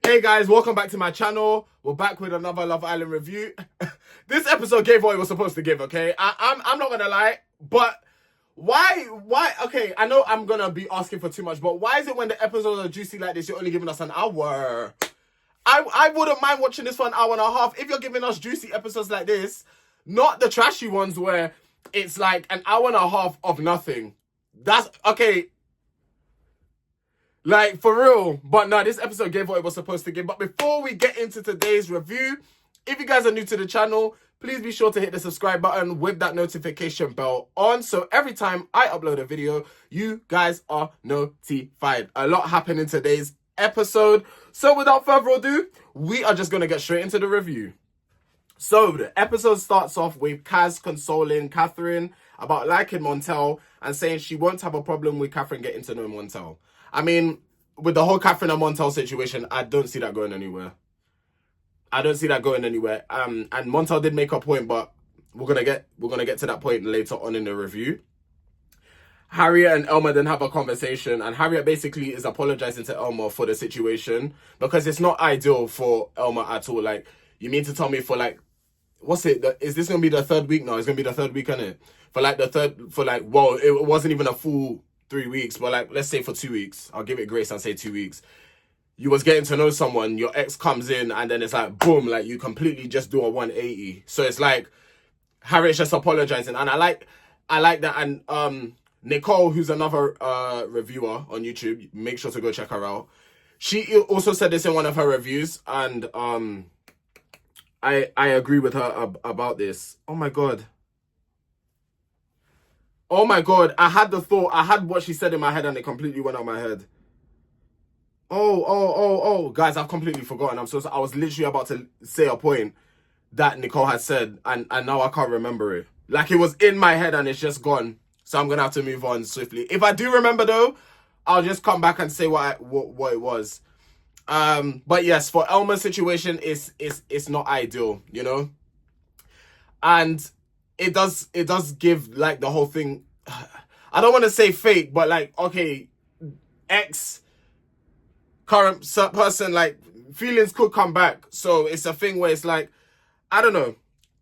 Hey guys, welcome back to my channel. We're back with another Love Island review. This episode gave what it was supposed to give, okay? I'm not gonna lie, but why, okay, I know I'm gonna be asking for too much, but why is it when the episodes are juicy like this, you're only giving us an hour? I wouldn't mind watching this for an hour and a half if you're giving us juicy episodes like this, not the trashy ones where it's like an hour and a half of nothing. That's, okay, like, for real. But no, this episode gave what it was supposed to give. But before we get into today's review, if you guys are new to the channel, please be sure to hit the subscribe button with that notification bell on. So every time I upload a video, you guys are notified. A lot happened in today's episode. So without further ado, we are just going to get straight into the review. So the episode starts off with Kaz consoling Catherine about liking Montel and saying she won't have a problem with Catherine getting to know Montel. I mean, with the whole Catherine and Montel situation, I don't see that going anywhere. And Montel did make a point, but we're gonna get to that point later on in the review. Harriet and Elma then have a conversation, and Harriet basically is apologizing to Elma for the situation because it's not ideal for Elma at all. Like, you mean to tell me for like, what's it? Is this gonna be the third week now? It's gonna be the third week, isn't it? Well, it wasn't even a full 3 weeks, but like, let's say for 2 weeks. I'll give it grace and say 2 weeks. You was getting to know someone, your ex comes in, and then it's like, boom, like you completely just do a 180. So it's like, Harriet's just apologizing. And I like that. And Nicole, who's another reviewer on YouTube, make sure to go check her out. She also said this in one of her reviews, and I agree with her about this. Oh my god, I had what she said in my head and it completely went out my head. Oh, guys, I've completely forgotten. I was literally about to say a point that Nicole had said and now I can't remember it. Like, it was in my head and it's just gone. So I'm going to have to move on swiftly. If I do remember though, I'll just come back and say what it was. But yes, for Elma's situation, it's not ideal, you know? And it does give like the whole thing, I don't want to say fake, but like, okay, ex current person, like, feelings could come back. So it's a thing where it's like, I don't know,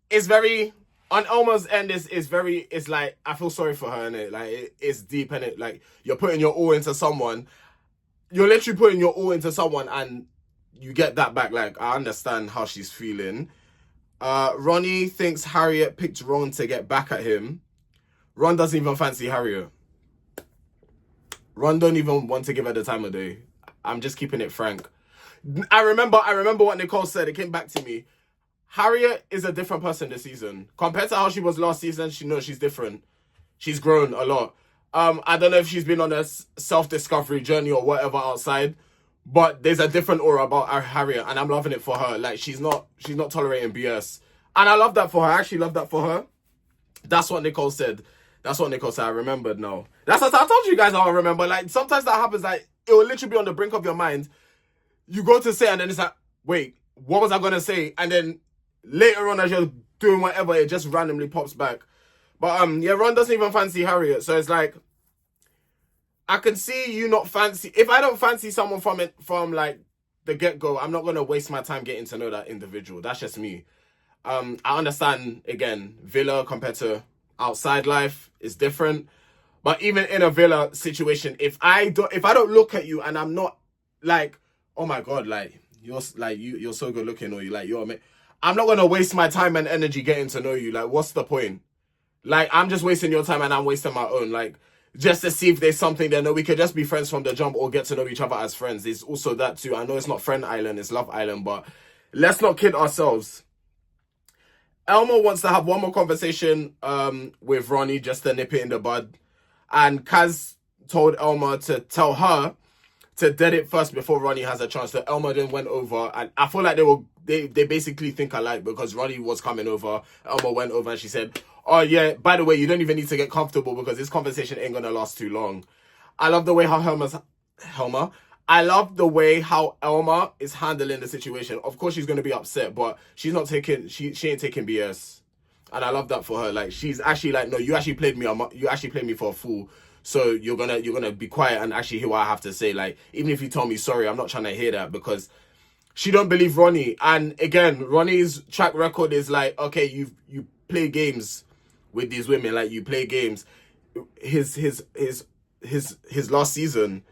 it's very, on Elma's end, it's like, I feel sorry for her, innit? Like, it's deep, innit? Like, you're putting your all into someone, you're literally putting your all into someone and you get that back. Like, I understand how she's feeling. Ronnie thinks Harriet picked Ron to get back at him. Ron doesn't even fancy Harriet. Ron don't even want to give her the time of day. I'm just keeping it frank. I remember what Nicole said. It came back to me. Harriet is a different person this season. Compared to how she was last season, she knows she's different. She's grown a lot. I don't know if she's been on a self-discovery journey or whatever outside, but there's a different aura about Harriet, and I'm loving it for her. Like, she's not tolerating BS. And I love that for her. I actually love that for her. That's what Nicole said. I remembered now. That's what I told you guys how I remember. Like, sometimes that happens, like, it will literally be on the brink of your mind. You go to say, and then it's like, wait, what was I going to say? And then later on, as you're doing whatever, it just randomly pops back. But, yeah, Ron doesn't even fancy Harriet. So it's like, I can see you not fancy. If I don't fancy someone from like the get-go, I'm not going to waste my time getting to know that individual. That's just me. I understand, again, villa compared to outside life is different. But even in a villa situation, if I don't look at you and I'm not like, oh my god, like you're so good looking, or I'm not going to waste my time and energy getting to know you. Like, what's the point? Like, I'm just wasting your time and I'm wasting my own. Like, just to see if there's something there. No, we could just be friends from the jump or get to know each other as friends. There's also that too. I know it's not Friend Island, it's Love Island, but let's not kid ourselves. Elma wants to have one more conversation with Ronnie just to nip it in the bud. And Kaz told Elma to tell her to dead it first before Ronnie has a chance. So Elma then went over, and I feel like they basically think alike, because Ronnie was coming over, Elma went over and she said, oh yeah, by the way, you don't even need to get comfortable because this conversation ain't gonna last too long. I love the way how Elma is handling the situation. Of course she's gonna be upset, but she's not taking, she ain't taking BS. And I love that for her. Like, she's actually like, no, you actually played me for a fool. So you're gonna be quiet and actually hear what I have to say. Like, even if you tell me sorry, I'm not trying to hear that, because she don't believe Ronnie. And again, Ronnie's track record is like, okay, you play games with these women, like you play games. His last season,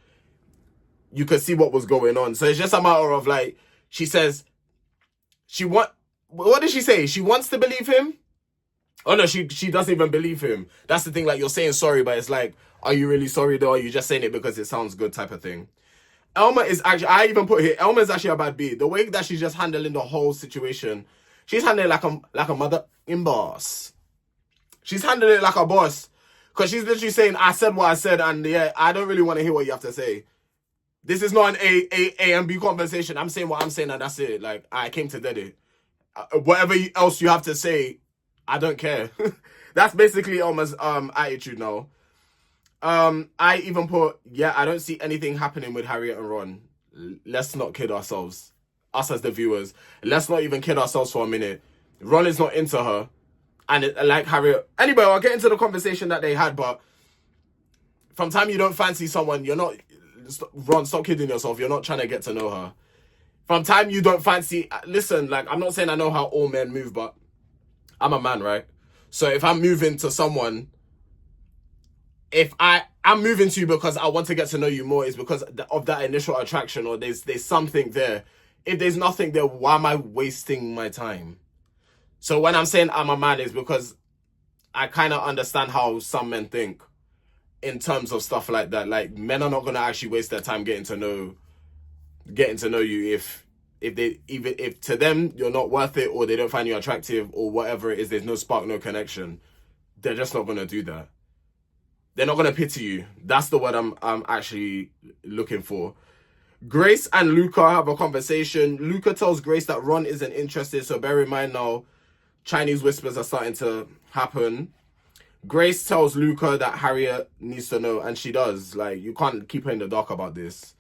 you could see what was going on. So it's just a matter of like, she says what did she say? She wants to believe him? Oh no, she doesn't even believe him. That's the thing, like you're saying sorry, but it's like, are you really sorry though? Or are you just saying it because it sounds good type of thing? Elma is actually, I even put here, Elma is actually a bad B. The way that she's just handling the whole situation, she's handling it like a mother in boss. She's handling it like a boss. Because she's literally saying, I said what I said, and yeah, I don't really want to hear what you have to say. This is not an A and B conversation. I'm saying what I'm saying, and that's it. Like, I came to dead it. Whatever else you have to say, I don't care. That's basically Elma's attitude now. I even put, yeah, I don't see anything happening with Harriet and Ron. Let's not kid ourselves. Us as the viewers. Let's not even kid ourselves for a minute. Ron is not into her. And like Harriet... Anyway, I'll get into the conversation that they had, but from time you don't fancy someone, you're not... Ron, stop kidding yourself. You're not trying to get to know her. From time you don't fancy... Listen, like, I'm not saying I know how all men move, but I'm a man, right? So if I'm moving to someone... If I'm moving to you because I want to get to know you more, is because of that initial attraction, or there's something there. If there's nothing there, why am I wasting my time? So when I'm saying I'm a man, is because I kind of understand how some men think in terms of stuff like that. Like, men are not going to actually waste their time getting to know you if to them you're not worth it, or they don't find you attractive, or whatever it is. There's no spark, no connection. They're just not going to do that. They're not going to pity you. That's the word I'm actually looking for. Grace and Luca have a conversation. Luca tells Grace that Ron isn't interested, so bear in mind now, Chinese whispers are starting to happen. Grace tells Luca that Harriet needs to know, and she does. Like, you can't keep her in the dark about this.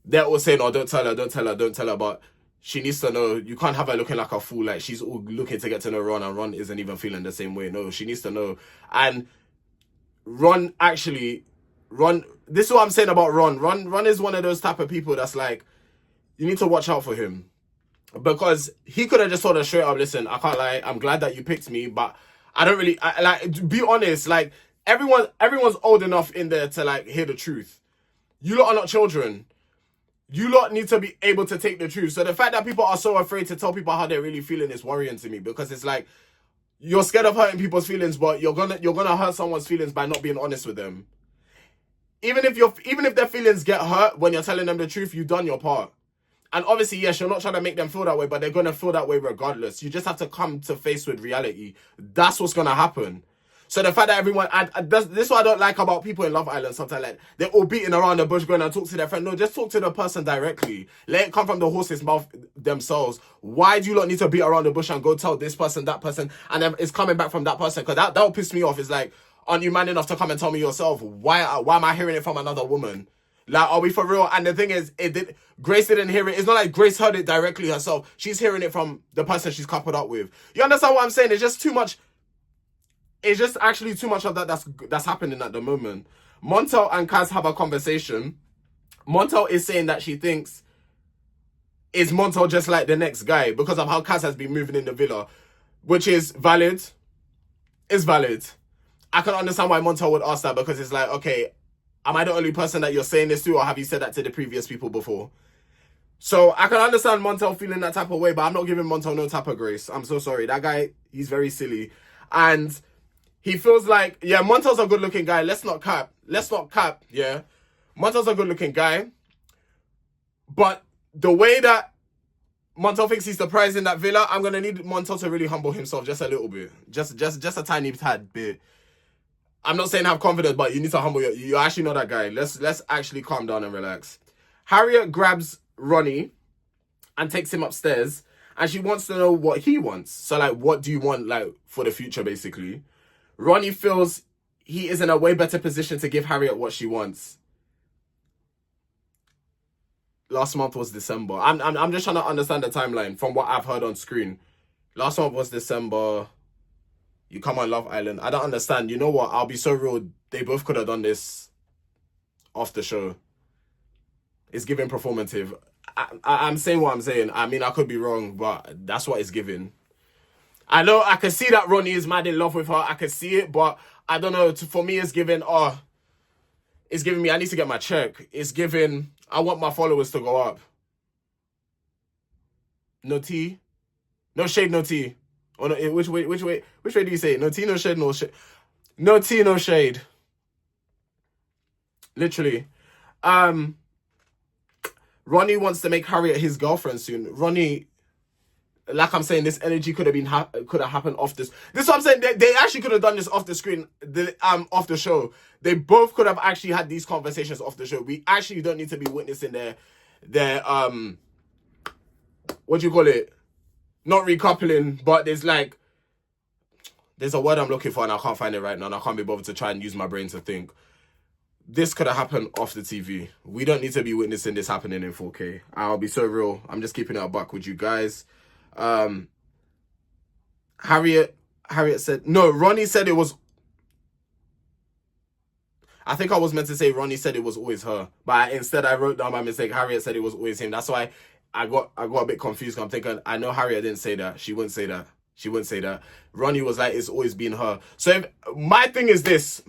They're all saying, oh, don't tell her, but she needs to know. You can't have her looking like a fool, like she's all looking to get to know Ron, and Ron isn't even feeling the same way. No, she needs to know. And Ron, this is what I'm saying about Ron. Ron is one of those type of people that's like, you need to watch out for him. Because he could have just told her straight up, listen, I can't lie, I'm glad that you picked me, but I don't really, to be honest, like, everyone's old enough in there to, like, hear the truth. You lot are not children. You lot need to be able to take the truth. So the fact that people are so afraid to tell people how they're really feeling is worrying to me, because it's like, you're scared of hurting people's feelings, but you're gonna hurt someone's feelings by not being honest with them. Even if their feelings get hurt when you're telling them the truth, you've done your part. And obviously, yes, you're not trying to make them feel that way, but they're gonna feel that way regardless. You just have to come to face with reality. That's what's gonna happen. So the fact that everyone, this is what I don't like about people in Love Island sometimes, like, they're all beating around the bush going and talk to their friend. No, just talk to the person directly. Let it come from the horse's mouth themselves. Why do you not need to beat around the bush and go tell this person, that person, and then it's coming back from that person? Because that'll piss me off. It's like, aren't you man enough to come and tell me yourself? Why am I hearing it from another woman? Like, are we for real? And the thing is, Grace didn't hear it. It's not like Grace heard it directly herself. She's hearing it from the person she's coupled up with. You understand what I'm saying? It's just too much. It's just actually too much of that that's happening at the moment. Montel and Kaz have a conversation. Montel is saying that she thinks, is Montel just like the next guy because of how Kaz has been moving in the villa, which is valid. It's valid. I can understand why Montel would ask that, because it's like, okay, am I the only person that you're saying this to, or have you said that to the previous people before? So I can understand Montel feeling that type of way, but I'm not giving Montel no type of grace. I'm so sorry. That guy, he's very silly. And he feels like, yeah, Montel's a good-looking guy. Let's not cap, yeah. Montel's a good-looking guy. But the way that Montel thinks he's the prize in that villa, I'm going to need Montel to really humble himself just a little bit. Just a tiny tad bit. I'm not saying have confidence, but you need to humble you're actually not that guy. Let's actually calm down and relax. Harriet grabs Ronnie and takes him upstairs, and she wants to know what he wants. So, like, what do you want, like, for the future, basically? Ronnie feels he is in a way better position to give Harriet what she wants. Last month was December. I'm just trying to understand the timeline from what I've heard on screen. Last month was December. You come on Love Island. I don't understand. You know what? I'll be so real. They both could have done this off the show. It's giving performative. I'm saying what I'm saying. I mean, I could be wrong, but that's what it's giving. I know I can see that Ronnie is mad in love with her. I can see it, but I don't know. For me, it's giving. It's giving me. I need to get my check. It's giving. I want my followers to go up. No tea, no shade, no tea. Oh no, which way? Which way do you say it? No tea, no shade, no shade. No tea, no shade. Literally. Ronnie wants to make Harriet his girlfriend soon. Ronnie, like I'm saying, this energy could have happened off this. This is what I'm saying. They actually could have done this off the screen, off the show. They both could have actually had these conversations off the show. We actually don't need to be witnessing their what do you call it? Not recoupling, but there's a word I'm looking for and I can't find it right now, and I can't be bothered to try and use my brain to think. This could have happened off the TV. We don't need to be witnessing this happening in 4K. I'll be so real. I'm just keeping it a buck with you guys. Harriet said, no, Ronnie said it was, I think I was meant to say Ronnie said it was always her, but instead I wrote down my mistake. Harriet said it was always him. That's why I got a bit confused. I'm thinking, I know Harriet didn't say that. She wouldn't say that. She wouldn't say that. Ronnie was like, it's always been her. So my thing is this.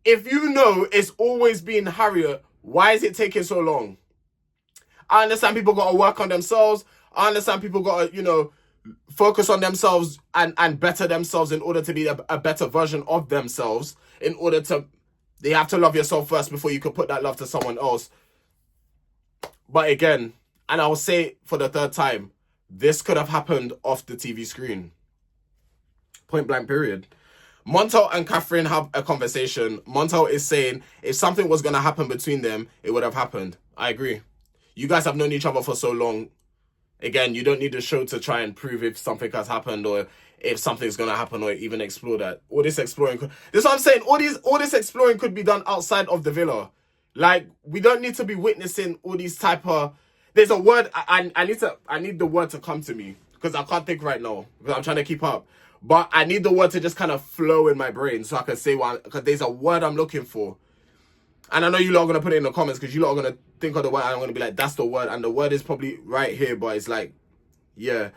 If you know it's always been Harriet, why is it taking so long? I understand people got to work on themselves. I understand people got to, focus on themselves and better themselves in order to be a better version of themselves. They have to love yourself first before you could put that love to someone else. But again, and I will say it for the third time, this could have happened off the TV screen. Point blank period. Montel and Catherine have a conversation. Montel is saying if something was going to happen between them, it would have happened. I agree. You guys have known each other for so long. Again, you don't need the show to try and prove if something has happened or if something's going to happen or even explore that. All this exploring. This is what I'm saying. All this exploring could be done outside of the villa. Like, we don't need to be witnessing all these type of... There's a word... I need the word to come to me because I can't think right now because I'm trying to keep up. But I need the word to just kind of flow in my brain so I can say one, because there's a word I'm looking for. And I know you lot are going to put it in the comments because you lot are going to think of the word and I'm going to be like, that's the word. And the word is probably right here, but it's like, yeah.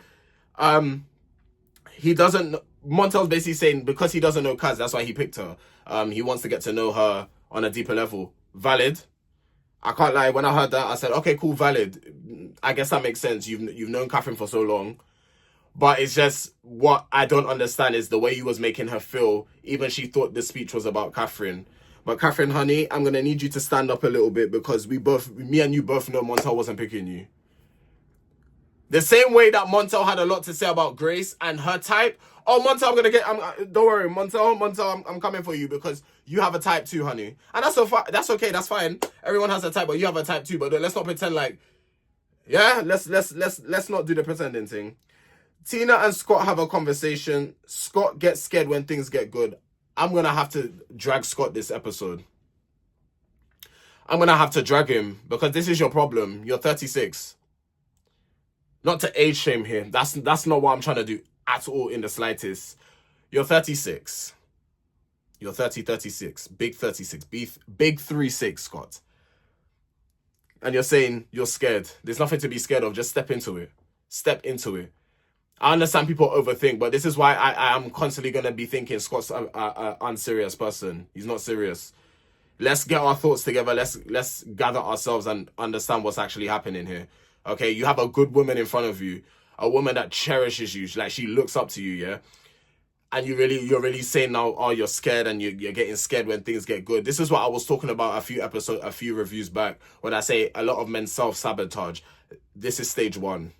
He doesn't... Montel's basically saying because he doesn't know Kaz, that's why he picked her. He wants to get to know her on a deeper level. Valid. I can't lie. When I heard that, I said, okay, cool, valid. I guess that makes sense. You've known Catherine for so long. But it's just what I don't understand is the way he was making her feel. Even she thought the speech was about Catherine. But Catherine, honey, I'm going to need you to stand up a little bit because me and you both know Montel wasn't picking you. The same way that Montel had a lot to say about Grace and her type. Oh, Montel, don't worry, Montel, I'm coming for you because you have a type too, honey. And that's okay, that's fine. Everyone has a type, but you have a type too. But let's not pretend like, yeah, let's not do the pretending thing. Tina and Scott have a conversation. Scott gets scared when things get good. I'm going to have to drag Scott this episode. I'm going to have to drag him because this is your problem. You're 36. Not to age shame here. That's not what I'm trying to do at all in the slightest. You're 36. You're 36. Big 36. Big 36, Scott. And you're saying you're scared. There's nothing to be scared of. Just step into it. Step into it. I understand people overthink, but this is why I am constantly going to be thinking Scott's an unserious person. He's not serious. Let's get our thoughts together. Let's gather ourselves and understand what's actually happening here. Okay, you have a good woman in front of you, a woman that cherishes you, like she looks up to you, yeah? And you're really saying now, oh, you're scared and you're getting scared when things get good. This is what I was talking about a few reviews back when I say a lot of men self-sabotage. This is stage one.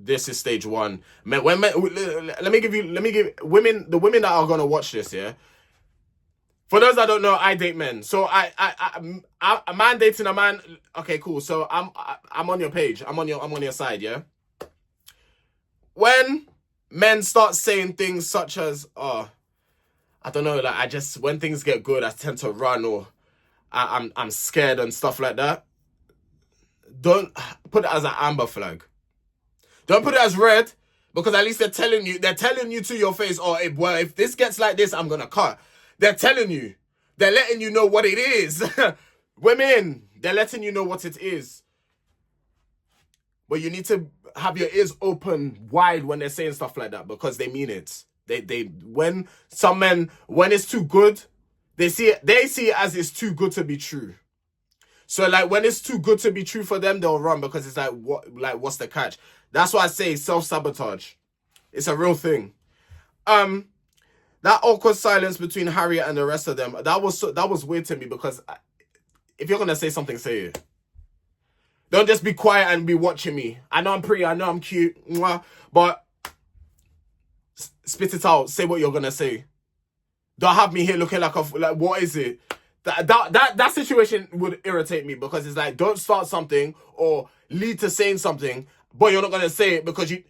This is stage one. Let me give women, the women that are gonna watch this, yeah. For those that don't know, I date men. So a man dating a man. Okay, cool. So I'm on your page. I'm on your side, yeah. When men start saying things such as, oh, I don't know, like when things get good, I tend to run or I'm scared and stuff like that. Don't put it as an amber flag. Don't put it as red, because at least they're telling you to your face, oh, if this gets like this, I'm going to cut. They're telling you. They're letting you know what it is. Women, They're letting you know what it is. But you need to have your ears open wide when they're saying stuff like that, because they mean it. When some men, when it's too good, they see it as it's too good to be true. So like when it's too good to be true for them, they'll run, because it's like, what's the catch? That's why I say self-sabotage. It's a real thing. That awkward silence between Harriet and the rest of them, that was weird to me, because if you're gonna say something, say it. Don't just be quiet and be watching me. I know I'm pretty, I know I'm cute, but spit it out. Say what you're gonna say. Don't have me here looking like what is it? That situation would irritate me, because it's like, don't start something or lead to saying something, but you're not gonna say it because you.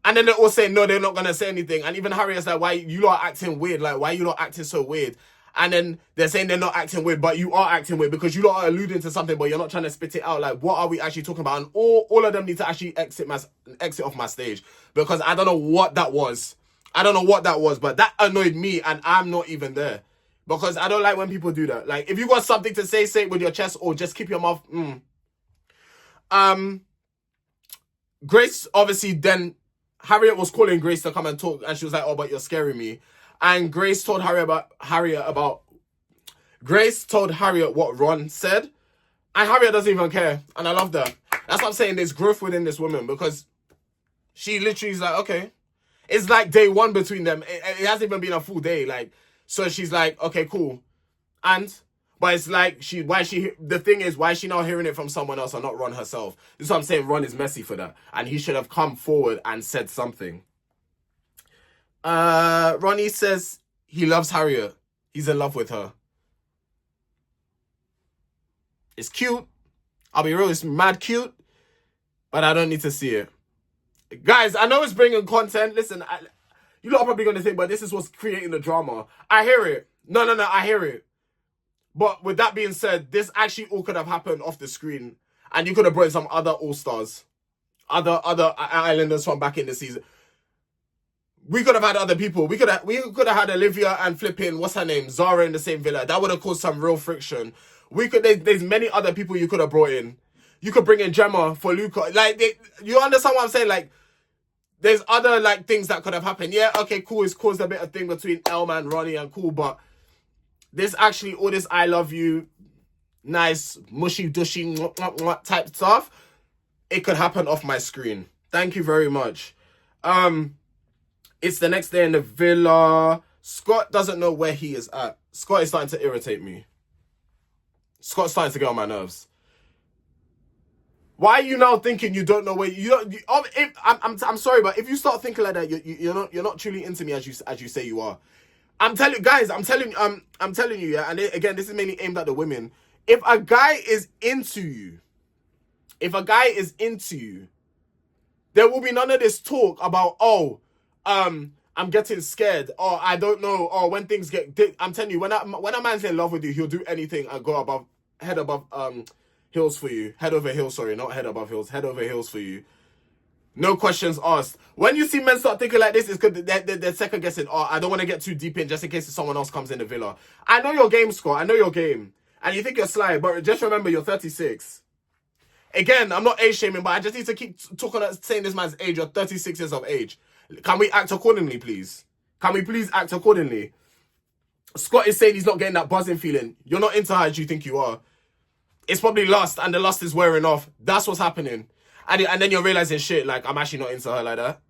And then they all say no, they're not gonna say anything. And even Harriet's like, why you lot are acting weird? Like, why you lot acting so weird? And then they're saying they're not acting weird, but you are acting weird, because you lot are alluding to something, but you're not trying to spit it out. Like, what are we actually talking about? And all of them need to actually exit off my stage, because I don't know what that was. But that annoyed me, and I'm not even there, because I don't like when people do that. Like, if you got something to say it with your chest, or just keep your mouth. Grace, obviously, then Harriet was calling Grace to come and talk, and she was like, oh, but you're scaring me. And Grace told Harriet what Ron said. And Harriet doesn't even care. And I love that. That's what I'm saying. There's growth within this woman, because she literally is like, okay. It's like day one between them. It hasn't even been a full day. Like, so she's like, okay, cool. But it's like, the thing is, why is she now hearing it from someone else and not Ron herself? This is what I'm saying. Ron is messy for that. And he should have come forward and said something. Ronnie says he loves Harriet. He's in love with her. It's cute. I'll be real, it's mad cute. But I don't need to see it. Guys, I know it's bringing content. Listen, you lot are probably going to think, but this is what's creating the drama. I hear it. No, I hear it. But with that being said, this actually all could have happened off the screen. And you could have brought in some other all-stars. Other islanders from back in the season. We could have had other people. We could have had Olivia and flipping, what's her name? Zara in the same villa. That would have caused some real friction. There's many other people you could have brought in. You could bring in Gemma for Luca. Like, you understand what I'm saying? Like, there's other, like, things that could have happened. Yeah, okay, cool. It's caused a bit of thing between Elma and Ronnie and cool, but this actually, all this I love you, nice, mushy, dushy, type stuff, it could happen off my screen. Thank you very much. It's the next day in the villa. Scott doesn't know where he is at. Scott is starting to irritate me. Scott's starting to get on my nerves. Why are you now thinking you don't know where I'm sorry, but if you start thinking like that, you're not truly into me as you say you are. I'm telling you, yeah. And again, this is mainly aimed at the women. If a guy is into you, there will be none of this talk about, I'm getting scared, or I don't know, or when things get. I'm telling you, when a man's in love with you, he'll do anything and go head above heels for you. Head over heels, sorry, not head above heels. Head over heels for you. No questions asked. When you see men start thinking like this, it's because they're second guessing. Oh, I don't want to get too deep in just in case someone else comes in the villa. I know your game, Scott. I know your game. And you think you're sly, but just remember you're 36. Again, I'm not age shaming, but I just need to keep saying this man's age. You're 36 years of age. Can we act accordingly, please? Can we please act accordingly? Scott is saying he's not getting that buzzing feeling. You're not into her as you think you are. It's probably lust, and the lust is wearing off. That's what's happening. And then you're realizing, shit, like, I'm actually not into her like that.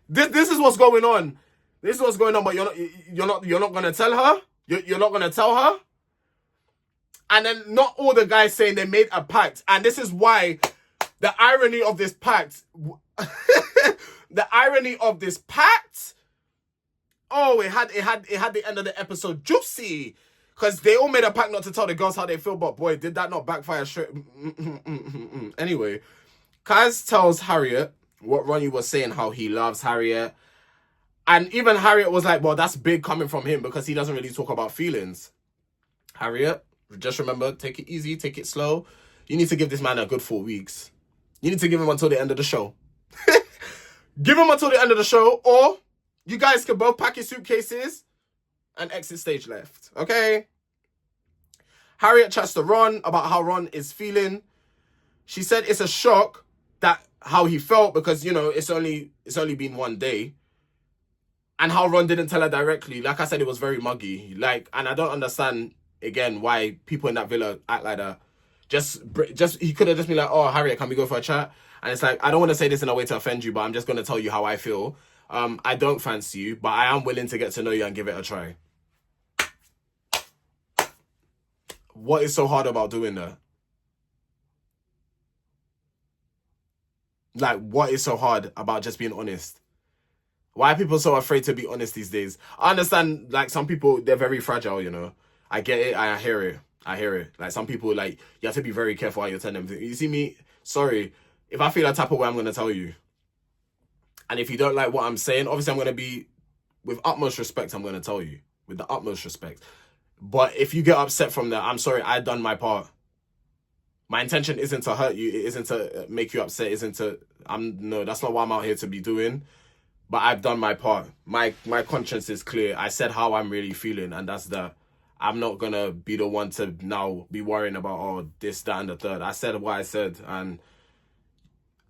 This is what's going on. This is what's going on, but you're not gonna tell her? You're not gonna tell her? And then not all the guys saying they made a pact. And this is why the irony of this pact, oh, it had the end of the episode juicy. Because they all made a pact not to tell the girls how they feel, but boy, did that not backfire straight. Anyway, Kaz tells Harriet what Ronnie was saying, how he loves Harriet. And even Harriet was like, well, that's big coming from him because he doesn't really talk about feelings. Harriet, just remember, take it easy, take it slow. You need to give this man a good 4 weeks. You need to give him until the end of the show. Give him until the end of the show, or you guys can both pack your suitcases and exit stage left, okay? Harriet chats to Ron about how Ron is feeling. She said it's a shock that how he felt because, you know, it's only been one day. And how Ron didn't tell her directly. Like I said, it was very muggy. Like, and I don't understand, again, why people in that villa act like that. Just he could have just been like, oh, Harriet, can we go for a chat? And it's like, I don't want to say this in a way to offend you, but I'm just going to tell you how I feel. I don't fancy you, but I am willing to get to know you and give it a try. What is so hard about doing that? Like, what is so hard about just being honest? Why are people so afraid to be honest these days? I understand, like, some people, they're very fragile, you know. I get it, I hear it. I hear it. Like, some people, like, you have to be very careful how you tell them. You see me? Sorry. If I feel a type of way, I'm going to tell you. And if you don't like what I'm saying, obviously I'm going to be, with utmost respect, I'm going to tell you. With the utmost respect. But if you get upset from that, I'm sorry, I done my part. My intention isn't to hurt you. It isn't to make you upset. No, that's not what I'm out here to be doing. But I've done my part. My conscience is clear. I said how I'm really feeling, and that's that. I'm not going to be the one to now be worrying about, oh, this, that, and the third. I said what I said, and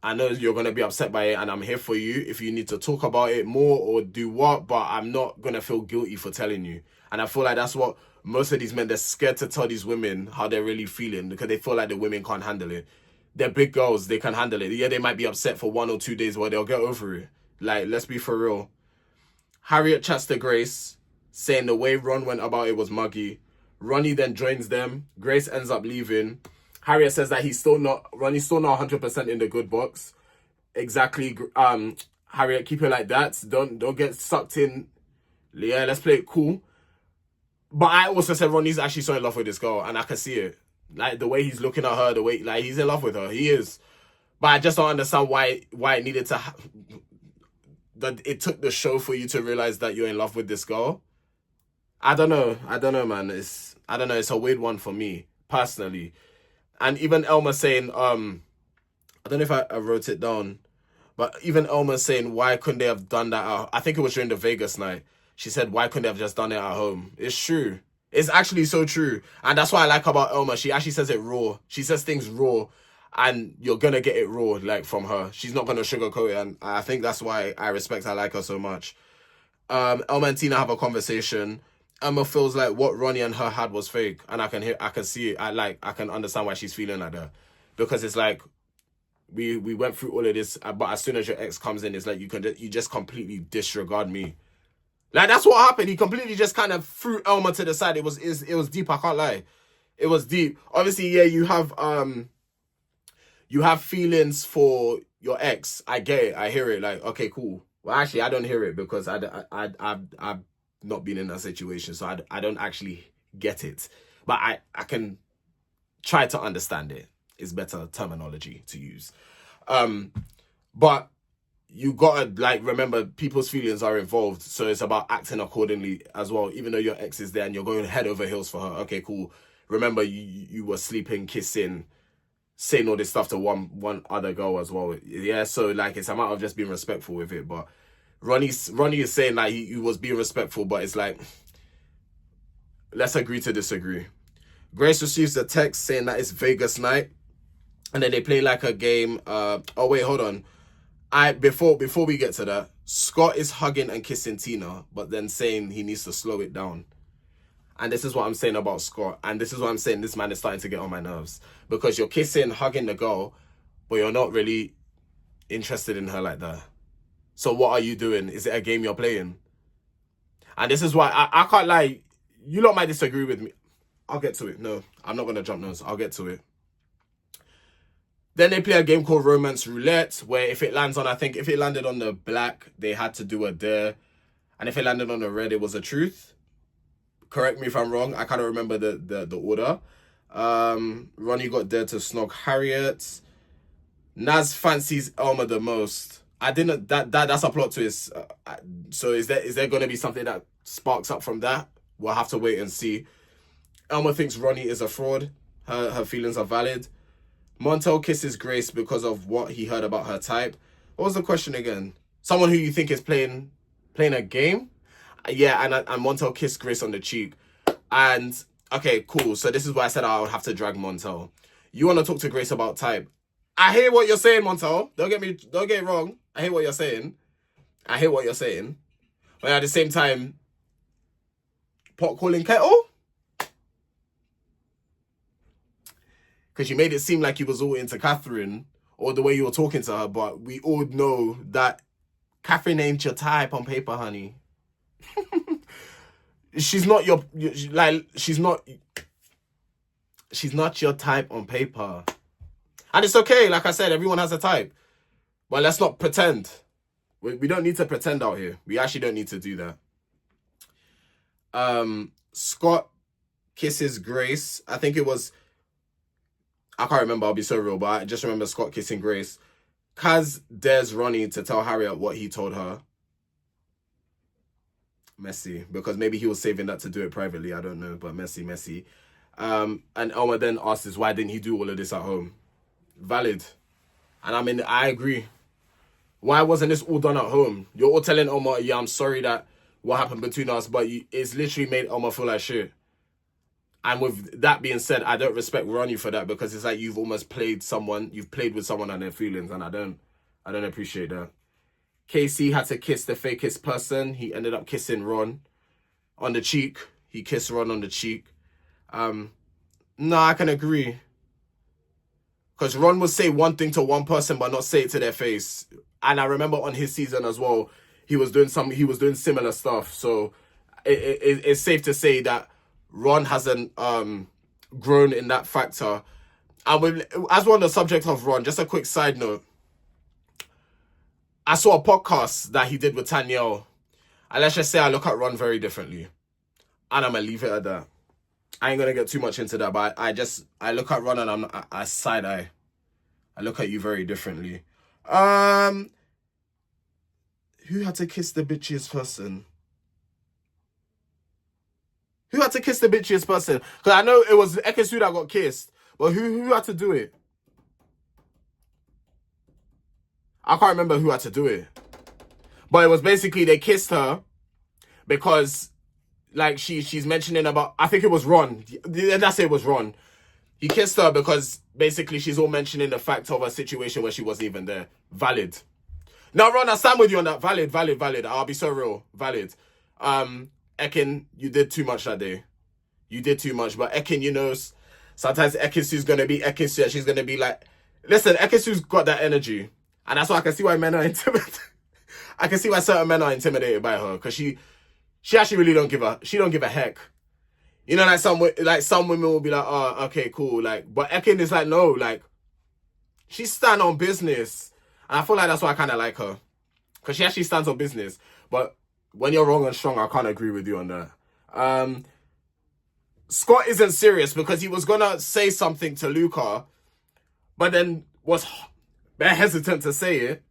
I know you're going to be upset by it, and I'm here for you if you need to talk about it more or do what, but I'm not going to feel guilty for telling you. And I feel like that's what most of these men, they're scared to tell these women how they're really feeling because they feel like the women can't handle it. They're big girls. They can handle it. Yeah, they might be upset for 1 or 2 days, but they'll get over it. Like, let's be for real. Harriet chats to Grace, saying the way Ron went about it was muggy. Ronnie then joins them. Grace ends up leaving. Harriet says that Ronnie's still not 100% in the good books. Exactly. Harriet, keep it like that. Don't get sucked in. Yeah, let's play it cool. But I also said Ronnie's actually so in love with this girl, and I can see it. Like, the way he's looking at her, the way, like, he's in love with her. He is. But I just don't understand why it needed to... that it took the show for you to realize that you're in love with this girl. I don't know, man. It's a weird one for me, personally. And even Elma saying, I don't know if I wrote it down, but even Elma saying, why couldn't they have done that I think it was during the Vegas night. She said, why couldn't they have just done it at home? It's true. It's actually so true. And that's what I like about Elma. She actually says it raw. She says things raw. And you're going to get it raw, like, from her. She's not going to sugarcoat it. And I think that's why I like her so much. Elma and Tina have a conversation. Elma feels like what Ronnie and her had was fake. And I can see it. I can understand why she's feeling like that. Because it's like, we went through all of this. But as soon as your ex comes in, it's like, you just completely disregard me. Like, that's what happened. He completely just kind of threw Elma to the side. It was deep. I can't lie. It was deep. Obviously, yeah, you have feelings for your ex. I get it. I hear it. Like, okay, cool. Well, actually, I don't hear it because I've not been in that situation, so I don't actually get it. But I can try to understand it. It's better terminology to use. But you gotta, like, remember, people's feelings are involved, so it's about acting accordingly as well. Even though your ex is there and you're going head over heels for her, okay, cool. Remember, you were sleeping, kissing, saying all this stuff to one other girl as well. Yeah, so, like, it's a matter of just being respectful with it. But Ronnie is saying, like, he was being respectful, but it's like, let's agree to disagree. Grace receives a text saying that it's Vegas night, and then they play like a game. Oh wait, hold on. Before we get to that, Scott is hugging and kissing Tina, but then saying he needs to slow it down. And this is what I'm saying about Scott. And this is what I'm saying, this man is starting to get on my nerves. Because you're kissing, hugging the girl, but you're not really interested in her like that. So what are you doing? Is it a game you're playing? And this is why I can't lie. You lot might disagree with me. I'll get to it. No, I'm not going to jump nose. I'll get to it. Then they play a game called Romance Roulette, where if it landed on the black, they had to do a dare. And if it landed on the red, it was a truth. Correct me if I'm wrong. I kind of remember the order. Ronnie got dared to snog Harriet. Naz fancies Elma the most. That's a plot twist. So is there going to be something that sparks up from that? We'll have to wait and see. Elma thinks Ronnie is a fraud. Her feelings are valid. Montel kisses Grace because of what he heard about her type. What was the question again? Someone who you think is playing a game? Yeah, and Montel kissed Grace on the cheek. And Okay, cool. So this is why I said I would have to drag Montel. You want to talk to Grace about type? I hear what you're saying, Montel. Don't get it wrong. I hear what you're saying. I hear what you're saying. But at the same time, pot calling kettle? Because you made it seem like you was all into Catherine or the way you were talking to her, but we all know that Catherine ain't your type on paper, honey. She's not she's not your type on paper. And it's okay, like I said, everyone has a type. But let's not pretend. We don't need to pretend out here. We actually don't need to do that. Scott kisses Grace. I think it was, I can't remember, I'll be so real, but I just remember Scott kissing Grace. Kaz dares Ronnie to tell Harriet what he told her. Messy, because maybe he was saving that to do it privately. I don't know, but messy. And Elma then asks, why didn't he do all of this at home? Valid. And I mean, I agree. Why wasn't this all done at home? You're all telling Elma, yeah, I'm sorry that what happened between us, but it's literally made Elma feel like shit. And with that being said, I don't respect Ronnie for that, because it's like you've almost played with someone and their feelings, and I don't appreciate that. Casey had to kiss the fakest person. He ended up kissing Ron on the cheek. He kissed Ron on the cheek. No, I can agree. Because Ron would say one thing to one person but not say it to their face. And I remember on his season as well, he was doing similar stuff. So it's safe to say that Ron hasn't grown in that factor. And as we're on the subject of Ron, just a quick side note. I saw a podcast that he did with Tanielle. And let's just say I look at Ron very differently. And I'm going to leave it at that. I ain't going to get too much into that, but I look at Ron and I side eye. I look at you very differently. Who had to kiss the bitchiest person? Who had to kiss the bitchiest person? Because I know it was ekin-su that got kissed. But who had to do it? I can't remember who had to do it. But it was basically they kissed her because, like, she's mentioning about, I think it was Ron. That's it, was Ron. He kissed her because basically she's all mentioning the fact of a situation where she wasn't even there. Valid. Now, Ron, I stand with you on that. Valid. I'll be so real. Valid. Ekin, you did too much that day. You did too much. But Ekin, you know, sometimes ekin-su's going to be ekin-su and she's going to be like, listen, ekin-su's got that energy. And that's why I can see why men are intimidated. I can see why certain men are intimidated by her. Because she actually really don't give a heck. You know, like some women will be like, oh, okay, cool. Like, but Ekin is like, no, like, she stand on business. And I feel like that's why I kind of like her. Because she actually stands on business. But when you're wrong and strong, I can't agree with you on that. Scott isn't serious because he was going to say something to Luca, but then was very hesitant to say it.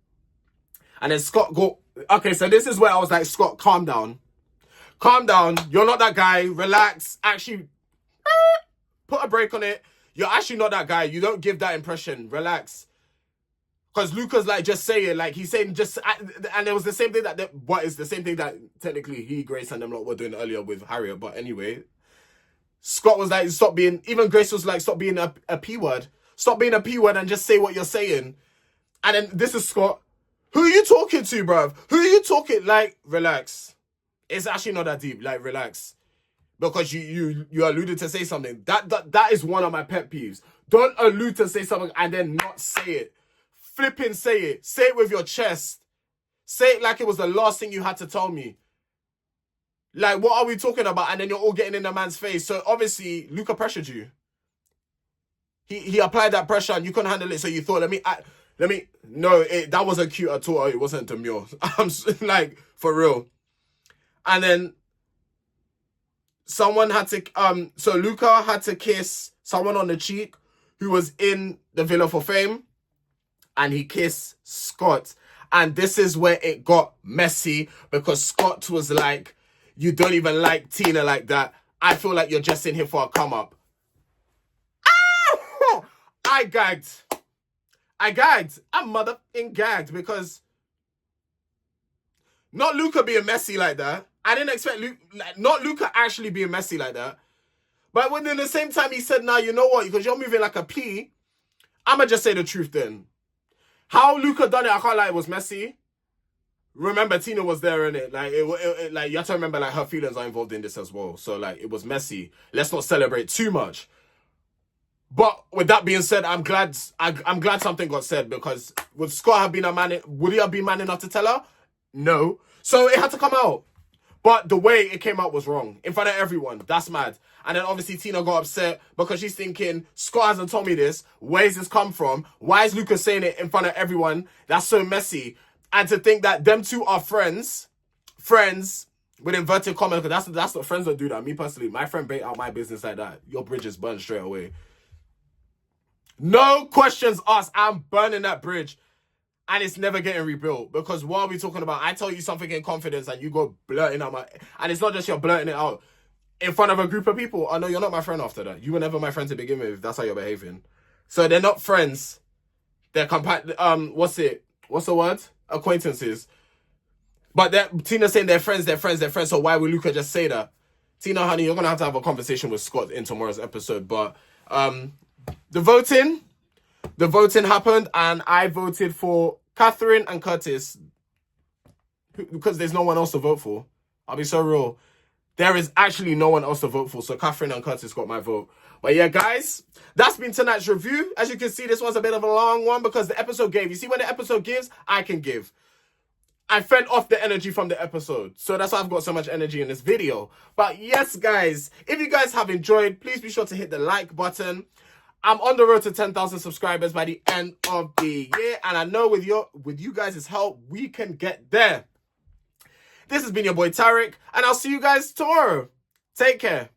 And then Scott okay, so this is where I was like, Scott, calm down. Calm down. You're not that guy. Relax. Actually, put a break on it. You're actually not that guy. You don't give that impression. Relax. Because Luca's like, just say it. Like, he's saying just... And it was the same thing what is the same thing that technically he, Grace, and them lot were doing earlier with Harriet. But anyway, Scott was like, stop being... Even Grace was like, stop being a P word. Stop being a P word and just say what you're saying. And then this is Scott. Who are you talking to, bruv? Who are you talking... Like, relax. It's actually not that deep. Like, relax. Because you alluded to say something. That is one of my pet peeves. Don't allude to say something and then not say it. Flipping say it. Say it with your chest. Say it like it was the last thing you had to tell me. Like, what are we talking about? And then you're all getting in the man's face. So, obviously, Luca pressured you. He applied that pressure and you couldn't handle it. So, you thought, no, that wasn't cute at all. It wasn't demure. I'm like, for real. And then someone had to, so Luca had to kiss someone on the cheek who was in the Villa for Fame. And he kissed Scott. And this is where it got messy because Scott was like, you don't even like Tina like that. I feel like you're just in here for a come up. Ah! I gagged. I'm motherfucking gagged because not Luca being messy like that. I didn't expect not Luca actually being messy like that. But within the same time, he said, nah, you know what? Because you're moving like a pea, I'ma just say the truth then. How Luca done it, I can't lie, it was messy. Remember, Tina was there, innit? Like, you have to remember, like, her feelings are involved in this as well. So, like, it was messy. Let's not celebrate too much. But with that being said, I'm glad something got said, because would Scott have been would he have been man enough to tell her? No. So it had to come out. But the way it came out was wrong. In front of everyone. That's mad. And then obviously Tina got upset because she's thinking, Scott hasn't told me this. Where's this come from? Why is Lucas saying it in front of everyone? That's so messy. And to think that them two are friends with inverted commas, because that's what friends don't do that. Me personally, my friend bait out my business like that. Your bridge is burned straight away. No questions asked. I'm burning that bridge. And it's never getting rebuilt. Because what are we talking about? I tell you something in confidence and you go blurting out my... And it's not just you're blurting it out in front of a group of people. Oh no, you're not my friend after that. You were never my friend to begin with if that's how you're behaving. So they're not friends. They're what's the word? Acquaintances. But Tina's saying they're friends. So why would Luca just say that? Tina, honey, you're going to have a conversation with Scott in tomorrow's episode. But the voting happened and I voted for Catherine and Curtis because there's no one else to vote for. I'll be so real. There is actually no one else to vote for. So Catherine and Curtis got my vote. But yeah, guys, that's been tonight's review. As you can see, this one's a bit of a long one because the episode gave. You see, when the episode gives, I can give. I fed off the energy from the episode. So that's why I've got so much energy in this video. But yes, guys, if you guys have enjoyed, please be sure to hit the like button. I'm on the road to 10,000 subscribers by the end of the year. And I know with you guys' help, we can get there. This has been your boy Tarek. And I'll see you guys tomorrow. Take care.